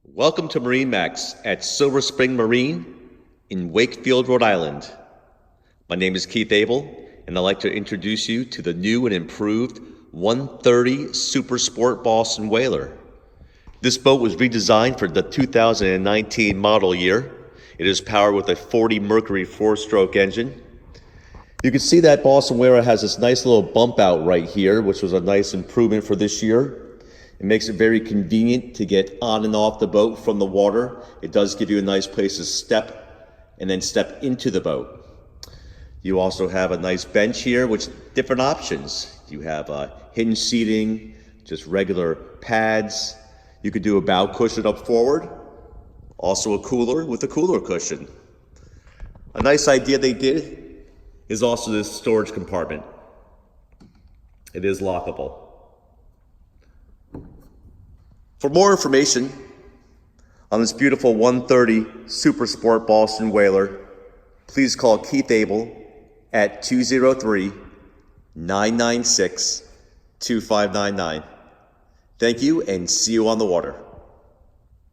Welcome to MarineMax at Silver Spring Marine in Wakefield, Rhode Island. My name is Keith Abel, and I'd like to introduce you to the new and improved 130 Super Sport Boston Whaler. This boat was redesigned for the 2019 model year. It is powered with a 40 Mercury 4-stroke engine. You can see that Boston Whaler has this nice little bump out right here, which was a nice improvement for this year. It makes it very convenient to get on and off the boat from the water. It does give you a nice place to step and then step into the boat. You also have a nice bench here with different options. You have hinged seating, just regular pads. You could do a bow cushion up forward. Also a cooler with a cooler cushion. A nice idea they did is also this storage compartment. It is lockable. For more information on this beautiful 130 Super Sport Boston Whaler, please call Keith Abel at 203-996-2599. Thank you, and see you on the water.